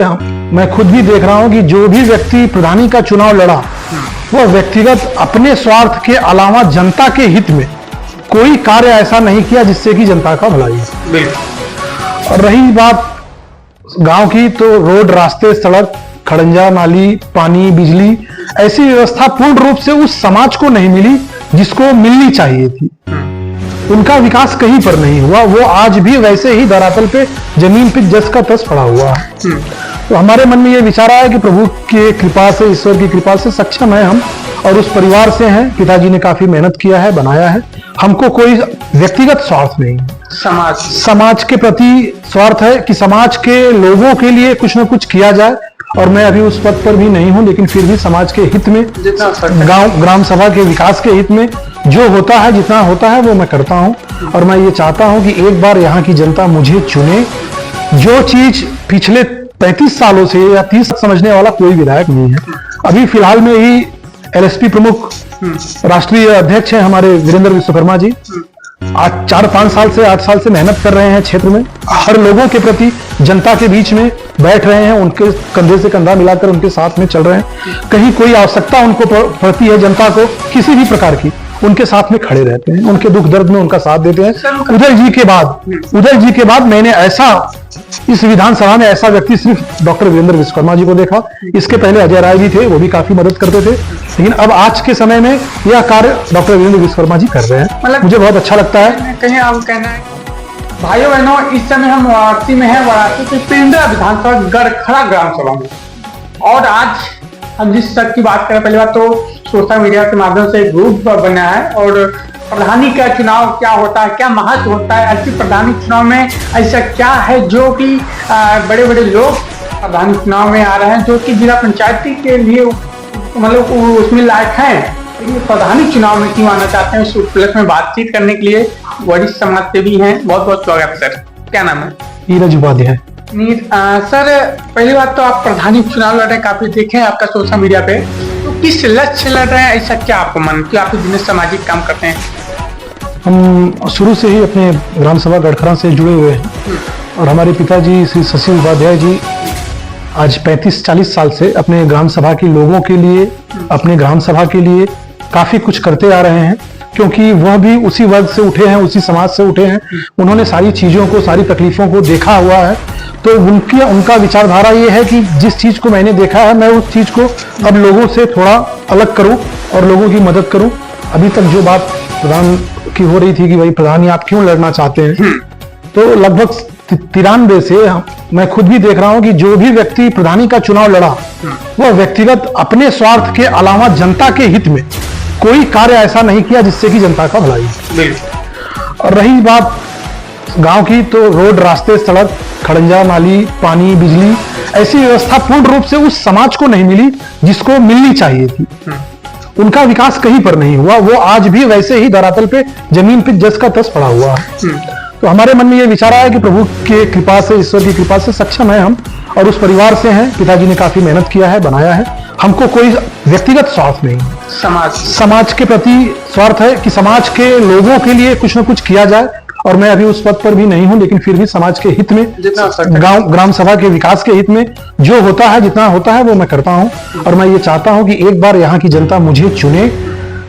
मैं खुद भी देख रहा हूं कि जो भी व्यक्ति प्रधानी का चुनाव लड़ा वह व्यक्तिगत अपने स्वार्थ के अलावा जनता के हित में कोई कार्य ऐसा नहीं किया जिससे कि जनता का भलाई हो। बिल्कुल। और रही बात गांव की, तो रोड, रास्ते, सड़क, खड़ंजा, नाली, पानी, बिजली, ऐसी व्यवस्था पूर्ण रूप से उस समाज को नहीं मिली जिसको मिलनी चाहिए थी। उनका विकास कहीं पर नहीं हुआ। वो आज भी वैसे ही धरातल पे, जमीन पे जस का तस पड़ा हुआ है। तो हमारे मन में ये विचार आया कि प्रभु की कृपा से, ईश्वर की कृपा से सक्षम है हम, और उस परिवार से हैं। पिताजी ने काफी मेहनत किया है, बनाया है। हमको कोई व्यक्तिगत स्वार्थ नहीं है। समाज के प्रति स्वार्थ है कि समाज के लोगों के लिए कुछ न कुछ किया जाए। और मैं अभी उस पद पर भी नहीं हूं, लेकिन फिर भी समाज के हित में, गांव ग्राम सभा के विकास के हित में जो होता है, जितना होता है वो मैं करता हूं। और मैं ये चाहता हूं कि एक बार यहाँ की जनता मुझे चुने। जो चीज पिछले 35 सालों से या 30 समझने वाला कोई विधायक नहीं है। अभी फिलहाल में ही एलएसपी प्रमुख राष्ट्रीय अध्यक्ष है हमारे वीरेंद्र विश्वकर्मा जी। आज 4-5 साल से 8 साल से मेहनत कर रहे हैं क्षेत्र में, हर लोगों के प्रति, जनता के बीच में बैठ रहे हैं, उनके कंधे से कंधा मिलाकर उनके साथ में चल रहे हैं। कहीं कोई आवश्यकता उनको पड़ती है, जनता को किसी भी प्रकार की, उनके साथ में खड़े रहते हैं, उनके दुख दर्द में उनका साथ देते हैं। उदय जी के बाद मैंने इस विधानसभा में ऐसा व्यक्ति सिर्फ डॉक्टर वीरेंद्र विश्वकर्मा जी को देखा। इसके पहले अजय राय जी थे, वो भी काफी मदद करते थे, लेकिन अब आज के समय में यह कार्य डॉक्टर वीरेंद्र विश्वकर्मा जी कर रहे हैं। मुझे बहुत अच्छा लगता है। कहीं आप कहना है भाइयों बहनों, इस समय हम वाराणसी में है, वाराणसी के पिंडरा विधानसभा गड़खड़ा ग्राम सभा में। और आज हम जिस तक की बात करें, पहली बात तो सोशल मीडिया के माध्यम से ग्रुप बना है, और प्रधानी का चुनाव क्या होता है, क्या महत्व होता है, ऐसी प्रधानी चुनाव में ऐसा क्या है जो कि बड़े बड़े लोग प्रधानी चुनाव में आ रहे हैं, जो कि जिला पंचायती के लिए मतलब उसमें लायक हैं, लेकिन प्रधानी चुनाव में क्यों आना चाहते हैं, उस उपलक्ष्य में बातचीत करने के लिए वरिष्ठ समाज सेवी हैं। बहुत बहुत स्वागत सर। क्या नाम है? नीरज उपाध्याय। सर, पहली बात तो आप प्रधानी चुनाव लड़ रहे हैं, काफी देखे हैं आपका सोशल मीडिया पे, तो किस लक्ष्य लड़ रहे हैं, ऐसा क्या आपको मन कि आप जितने सामाजिक काम करते हैं? हम शुरू से ही अपने ग्राम सभा गड़खड़ा से जुड़े हुए हैं, और हमारे पिताजी श्री शशि उपाध्याय जी आज 35-40 साल से अपने ग्राम सभा के लोगों के लिए, अपने ग्राम सभा के लिए काफी कुछ करते आ रहे हैं, क्योंकि वह भी उसी वर्ग से उठे हैं, उसी समाज से उठे हैं। उन्होंने सारी चीजों को, सारी तकलीफों को देखा हुआ है। तो उनका विचारधारा ये है कि जिस चीज को मैंने देखा है, मैं उस चीज को अब लोगों से थोड़ा अलग करूं और लोगों की मदद करूं। अभी तक जो बात प्रधान की हो रही थी कि भाई प्रधानी आप क्यों लड़ना चाहते हैं, तो लगभग 93 से मैं खुद भी देख रहा हूं कि जो भी व्यक्ति प्रधानी का चुनाव लड़ा वह व्यक्तिगत अपने स्वार्थ के अलावा जनता के हित में कोई कार्य ऐसा नहीं किया जिससे कि जनता का भलाई हो। और रही बात गांव की, तो रोड, रास्ते, सड़क, खड़ंजा, नाली, पानी, बिजली, ऐसी व्यवस्था पूर्ण रूप से उस समाज को नहीं मिली जिसको मिलनी चाहिए थी। उनका विकास कहीं पर नहीं हुआ। वो आज भी वैसे ही धरातल पे, जमीन पे जस का तस पड़ा हुआ है। तो हमारे मन में ये विचार आया कि प्रभु की कृपा से, ईश्वर की कृपा से सक्षम है हम, और उस परिवार से हैं। पिताजी ने काफी मेहनत किया है, बनाया है। हमको कोई व्यक्तिगत स्वार्थ नहीं है। समाज के प्रति स्वार्थ है कि समाज के लोगों के लिए कुछ न कुछ किया जाए। और मैं अभी उस पद पर भी नहीं हूं, लेकिन फिर भी समाज के हित में, ग्राम सभा के विकास के हित में जो होता है, जितना होता है वो मैं करता हूं। और मैं ये चाहता हूं कि एक बार यहाँ की जनता मुझे चुने।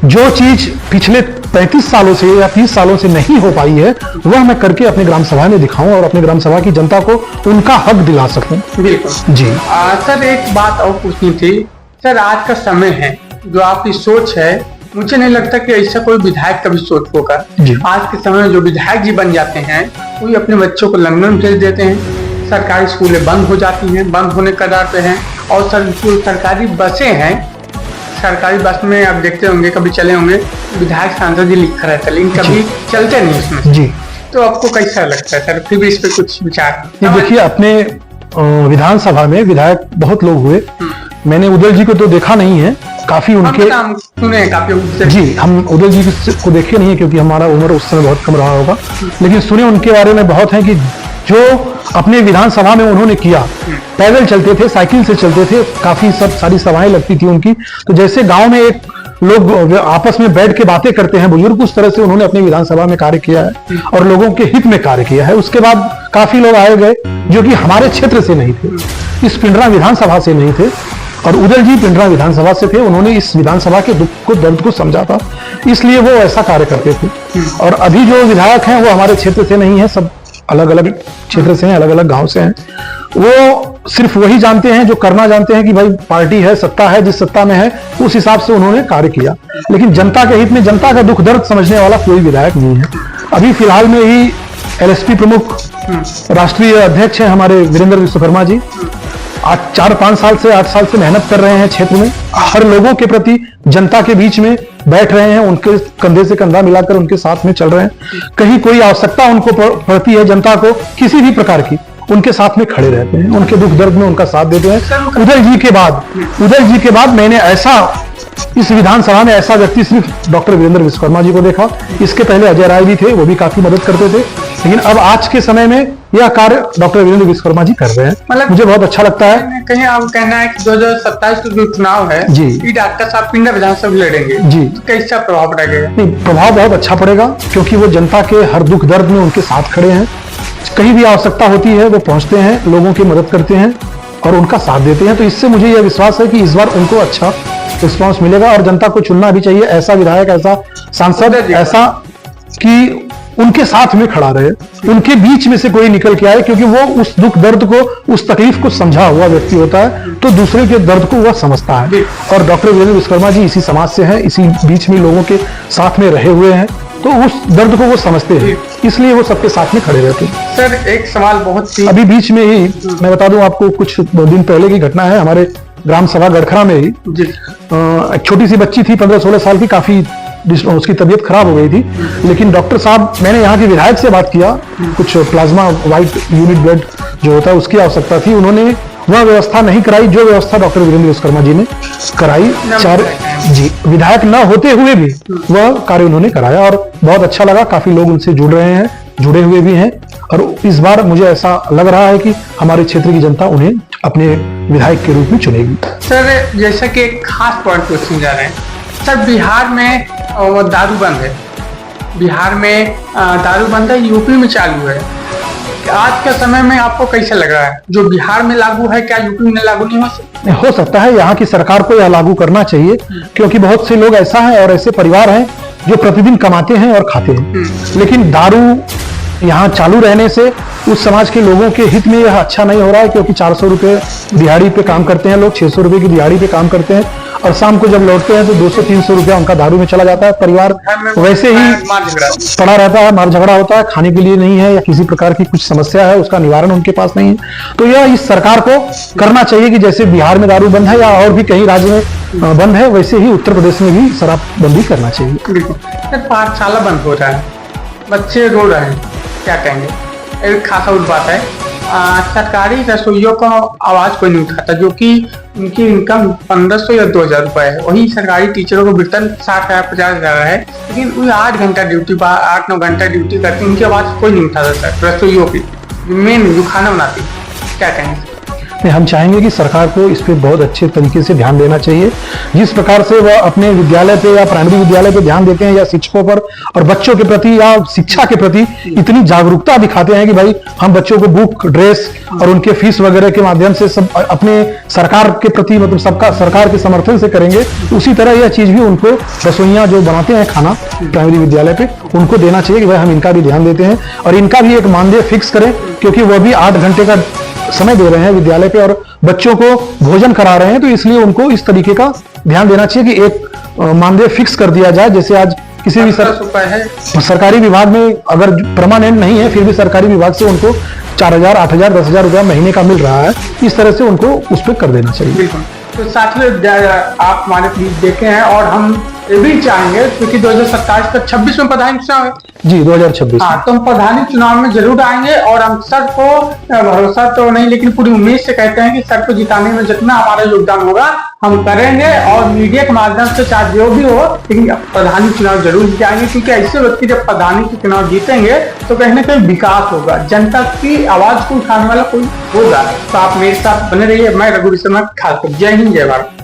जो चीज पिछले 35 सालों से या 30 सालों से नहीं हो पाई है, वह मैं करके अपने ग्राम सभा में दिखाऊं और अपने ग्राम सभा की जनता को उनका हक दिला सकूं। बिल्कुल जी। सर, एक बात और पूछनी थी सर, आज का समय है, जो आपकी सोच है, मुझे नहीं लगता कि ऐसा कोई विधायक का भी सोच होगा। आज के समय में जो विधायक जी बन जाते हैं, वो अपने बच्चों को लंदन भेज देते हैं, सरकारी स्कूलें बंद हो जाती हैं, बंद होने के कगार पे हैं, और सरकारी बसें हैं, सरकारी बस में आप देखते होंगे, कभी चले होंगे, विधायक सांसद जी लिखा रहता है, लेकिन कभी चलते नहीं उसमें जी। तो आपको कैसा लगता है सर, फिर भी इस पे कुछ विचार? देखिए, अपने विधानसभा में विधायक बहुत लोग हुए। मैंने उदय जी को तो देखा नहीं है, काफी उनके सुने काफी जी, हम उदय जी को देखे नहीं है क्योंकि हमारा उम्र उस समय बहुत कम रहा होगा, लेकिन सुने उनके बारे में बहुत है कि जो अपने विधानसभा में उन्होंने किया। पैदल चलते थे, साइकिल से चलते थे, काफी सारी सभाएं लगती थी उनकी। तो जैसे गांव में एक लोग आपस में बैठ के बातें करते हैं बुजुर्ग, उस तरह से उन्होंने अपनी विधानसभा में कार्य किया है और लोगों के हित में कार्य किया है। उसके बाद काफी लोग आए गए जो कि हमारे क्षेत्र से नहीं थे, इस पिंडरा विधानसभा से नहीं थे, और उदल जी पिंडरा विधानसभा से थे। उन्होंने इस विधानसभा के दुख को, दर्द को समझा था, इसलिए वो ऐसा कार्य करते थे। और अभी जो विधायक हैं वो हमारे क्षेत्र से नहीं है, सब अलग अलग क्षेत्र से हैं, अलग अलग गांव से हैं। वो सिर्फ वही जानते हैं जो करना जानते हैं कि भाई पार्टी है, सत्ता है, जिस सत्ता में है उस हिसाब से उन्होंने कार्य किया। लेकिन जनता के हित में, जनता का दुख दर्द समझने वाला कोई विधायक नहीं है। अभी फिलहाल में ही एलएसपी प्रमुख राष्ट्रीय अध्यक्ष हैं हमारे वीरेंद्र विश्वकर्मा जी, आज 4-5 साल से 8 साल से मेहनत कर रहे हैं क्षेत्र में, हर लोगों के प्रति, जनता के बीच में बैठ रहे हैं, उनके कंधे से कंधा मिलाकर उनके साथ में चल रहे हैं। कहीं कोई आवश्यकता उनको पड़ती है, जनता को किसी भी प्रकार की, उनके साथ में खड़े रहते हैं, उनके दुख दर्द में उनका साथ देते हैं। उदल जी के बाद मैंने ऐसा इस विधानसभा में ऐसा व्यक्ति सिर्फ डॉक्टर वीरेंद्र विश्वकर्मा जी को देखा। इसके पहले अजय राय भी थे, वो भी काफी मदद करते थे, लेकिन अब आज के समय में यह कार्य डॉक्टर वीरेंद्र विश्वकर्मा जी कर रहे हैं। मतलब मुझे बहुत अच्छा लगता है। कहीं आप कहना है कि 2027 का जो चुनाव है जी, ये डॉक्टर साहब पिंडरा विधानसभा लड़ेंगे जी, तो कैसा प्रभाव पड़ेगा? नहीं, प्रभाव बहुत अच्छा पड़ेगा, क्योंकि वो जनता के हर दुख दर्द में उनके साथ खड़े हैं। कहीं भी आवश्यकता होती है वो पहुंचते हैं, लोगों की मदद करते हैं और उनका साथ देते हैं। तो इससे मुझे यह विश्वास है कि इस बार उनको अच्छा रिस्पांस मिलेगा और जनता को चुनना भी चाहिए ऐसा विधायक, ऐसा सांसद, ऐसा कि उनके साथ में खड़ा रहे, उनके बीच में से कोई निकल के आए, क्योंकि वो उस दुख दर्द को, उस तकलीफ को समझा हुआ व्यक्ति होता है, तो दूसरे के दर्द को वह समझता है। और डॉक्टर वीरेंद्र विश्वकर्मा जी इसी समाज से हैं, इसी बीच में लोगों के साथ में रहे हुए हैं, तो उस दर्द को वो समझते हैं, इसलिए वो सबके साथ में खड़े रहते हैं। सर एक सवाल बहुत ही अभी बीच में ही मैं बता दूं आपको, कुछ 2 दिन पहले की घटना है, हमारे ग्राम सभा गढ़खरा में ही एक छोटी सी बच्ची थी 15-16 साल की, काफी उसकी तबीयत खराब हो गई थी, लेकिन डॉक्टर साहब, मैंने यहाँ के विधायक से बात किया, कुछ प्लाज्मा व्हाइट यूनिट ब्लड जो होता है उसकी आवश्यकता थी, उन्होंने वह व्यवस्था नहीं कराई जो व्यवस्था डॉक्टर वीरेंद्र विश्वकर्मा जी ने कराई। जी, विधायक न होते हुए भी वह कार्य उन्होंने कराया और बहुत अच्छा लगा। काफी लोग उनसे जुड़ रहे हैं, जुड़े हुए भी हैं, और इस बार मुझे ऐसा लग रहा है कि हमारे क्षेत्र की जनता उन्हें अपने विधायक के रूप में चुनेगी। सर जैसा कि एक खास पॉइंट क्वेश्चन जा रहे हैं सर, बिहार में दारू बंद है, बिहार में दारू बंद है, यूपी में चालू है। आज के समय में आपको कैसा लग रहा है, जो बिहार में लागू है क्या यूपी में लागू नहीं हो सकता? हो सकता है, यहाँ की सरकार को यह लागू करना चाहिए, क्योंकि बहुत से लोग ऐसा हैं और ऐसे परिवार हैं जो प्रतिदिन कमाते हैं और खाते हैं, लेकिन दारू यहाँ चालू रहने से उस समाज के लोगों के हित में यह अच्छा नहीं हो रहा है, क्योंकि 400 रुपए दिहाड़ी पे काम करते हैं लोग, 600 रुपए की दिहाड़ी पे काम करते हैं, और शाम को जब लौटते हैं तो 200-300 रुपया उनका दारू में चला जाता है। परिवार वैसे ही पड़ा रहता है, मार झगड़ा होता है, खाने के लिए नहीं है या किसी प्रकार की कुछ समस्या है, उसका निवारण उनके पास नहीं है। तो यह इस सरकार को करना चाहिए कि जैसे बिहार में दारू बंद है या और भी कई राज्य में बंद है, वैसे ही उत्तर प्रदेश में भी शराबबंदी करना चाहिए। सर पाठशाला बंद हो रहा है, बच्चे रो रहे हैं, क्या कहेंगे? एक खासा बात है, सरकारी रसोइयों को आवाज कोई नहीं उठाता, जो कि उनकी इनकम 1500 या 2000 रुपए है। वही सरकारी टीचरों को वेतन 60,000 50,000 है, लेकिन वो 8 घंटा ड्यूटी, 8-9 घंटा ड्यूटी करती, उनकी आवाज कोई नहीं उठाता सर, रसोइयों की, मेन जो खाना बनाती, क्या कहेंगे? हम चाहेंगे कि सरकार को इस पे बहुत अच्छे तरीके से ध्यान देना चाहिए। जिस प्रकार से वह अपने विद्यालय पे या प्राइमरी विद्यालय पे ध्यान देते हैं, या शिक्षकों पर और बच्चों के प्रति या शिक्षा के प्रति इतनी जागरूकता दिखाते हैं कि भाई हम बच्चों को बुक, ड्रेस और उनके फीस वगैरह के माध्यम से सब अपने सरकार के प्रति, मतलब सबका सरकार के समर्थन से करेंगे, उसी तरह यह चीज भी उनको रसोइयां जो बनाते हैं खाना प्राइमरी विद्यालय पे, उनको देना चाहिए कि भाई हम इनका भी ध्यान देते हैं और इनका भी एक मानदेय फिक्स करें, क्योंकि वह भी 8 घंटे का समय दे रहे हैं विद्यालय पे और बच्चों को भोजन करा रहे हैं, तो इसलिए उनको इस तरीके का ध्यान देना चाहिए कि एक मानदेय फिक्स कर दिया जाए। जैसे आज किसी भी सरकारी विभाग में अगर परमानेंट नहीं है, फिर भी सरकारी विभाग से उनको 4,000, 8,000, 10,000 रुपया महीने का मिल रहा है, इस तरह से उनको उस पर कर देना चाहिए। बिल्कुल। तो साथियों आप हमारे प्लीज देखे हैं, और हम ये भी चाहेंगे क्योंकि 2027 का 26 में प्रधानी चुनाव है जी, 2026। हाँ, तो हम प्रधानी चुनाव में जरूर आएंगे, और हम सर को भरोसा तो नहीं लेकिन पूरी उम्मीद से कहते हैं कि सर को जिताने में जितना हमारा योगदान होगा हम करेंगे, और मीडिया के माध्यम से चाहे जो भी हो, लेकिन प्रधानी चुनाव जरूर जीतेंगे, क्योंकि ऐसे व्यक्ति जब प्रधानी के चुनाव जीतेंगे तो कहीं ना कहीं विकास होगा, जनता की आवाज को उठाने वाला कोई होगा। तो आप मेरे साथ बने रहिए। मैं रघु शर्मा, खास कर जय हिंद, जय भारत।